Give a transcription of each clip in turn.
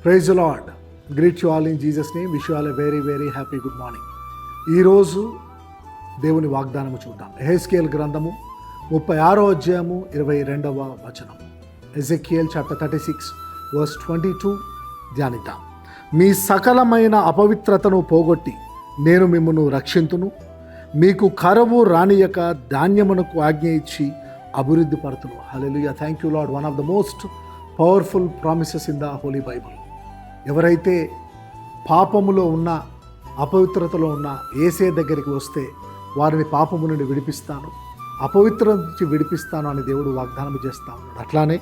Praise the Lord. Greet you all in Jesus name. Wish you all a very very happy good morning. ఈరోజు దేవుని వాగ్దానము చూద్దాం. ఎహెజ్కేలు గ్రంథము 36వ అధ్యాయము 22వ వచనం. ఎజెకియల్ చాప్టర్ 36 వర్స్ 22 ధ్యానిద్దాం. మీ సకలమైన అపవిత్రతను పోగొట్టి నేను మిమ్మును రక్షింతును, మీకు కరువు రానియక ధాన్యమునకు ఆజ్ఞ ఇచ్చి అభివృద్ధి పడుతును. Hallelujah. Thank you Lord. One of the most powerful promises in the holy Bible. ఎవరైతే పాపములో ఉన్న, అపవిత్రతలో ఉన్న యేసే దగ్గరికి వస్తే వారిని పాపము నుండి విడిపిస్తాను, అపవిత్రత నుంచి విడిపిస్తాను అని దేవుడు వాగ్దానం చేస్తా ఉన్నాడు. అట్లానే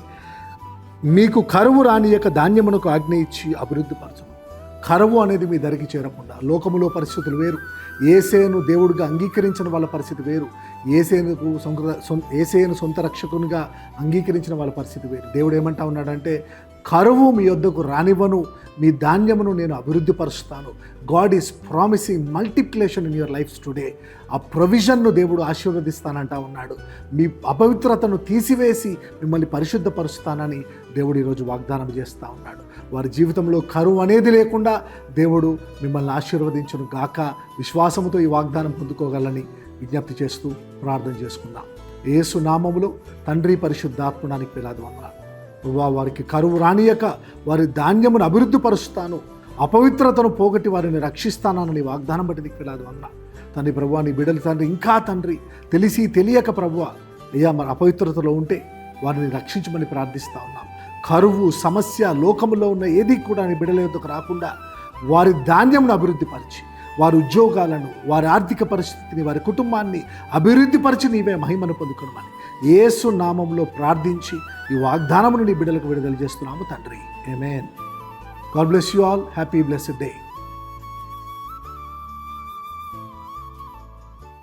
మీకు కరువు రానియక ధాన్యమునకు ఆజ్ఞ ఇచ్చి అభివృద్ధి పరచును. కరువు అనేది మీ దరికి చేరకుండా, లోకములో పరిస్థితులు వేరు, యేసేను దేవుడిగా అంగీకరించిన వాళ్ళ పరిస్థితి వేరు, యేసేను సొంత రక్షకునిగా అంగీకరించిన వాళ్ళ పరిస్థితి వేరు. దేవుడు ఏమంటా ఉన్నాడంటే, కరువు మీ యొద్దకు రానివ్వను, మీ ధాన్యమును నేను అభివృద్ధి పరుస్తాను. God is promising multiplication in your lifes today. ఆ ప్రొవిజన్ను దేవుడు ఆశీర్వదిస్తానంటా ఉన్నాడు. మీ అపవిత్రతను తీసివేసి మిమ్మల్ని పరిశుద్ధపరుస్తానని దేవుడు ఈరోజు వాగ్దానం చేస్తూ ఉన్నాడు. వారి జీవితంలో కరువు అనేది లేకుండా దేవుడు మిమ్మల్ని ఆశీర్వదించును గాక. విశ్వాసముతో ఈ వాగ్దానం పొందుకోగలని విజ్ఞప్తి చేస్తూ ప్రార్థన చేసుకుందాం. యేసు నామములో తండ్రి పరిశుద్ధాత్మడానికి వేలాది వందనాలు. వారికి కరువు రానియక వారి ధాన్యమును అభివృద్ధి పరుస్తాను, అపవిత్రతను పోగొట్టి వారిని రక్షిస్తానని వాగ్దానం బట్టి నీకు వేలాది వందనాలు. తండ్రి ప్రభువా, నీ బిడ్డలు తండ్రి ఇంకా తండ్రి తెలిసి తెలియక ప్రభువా అయ్యా మరి అపవిత్రతలో ఉంటే వారిని రక్షించమని ప్రార్థిస్తూ ఉన్నాం. కరువు సమస్య లోకములో ఉన్న ఏది కూడా నీ బిడ్డల యొద్దకు రాకుండా వారి ధాన్యమును అభివృద్ధి పరిచి, వారి ఉద్యోగాలను, వారి ఆర్థిక పరిస్థితిని, వారి కుటుంబాన్ని అభివృద్ధిపరిచి నీవే మహిమను పొందుకోమని యేసు నామంలో ప్రార్థించి ఈ వాగ్దానమును నీ బిడ్డలకు విడుదల చేస్తున్నాము తండ్రి. Amen. God bless you all. Happy blessed day.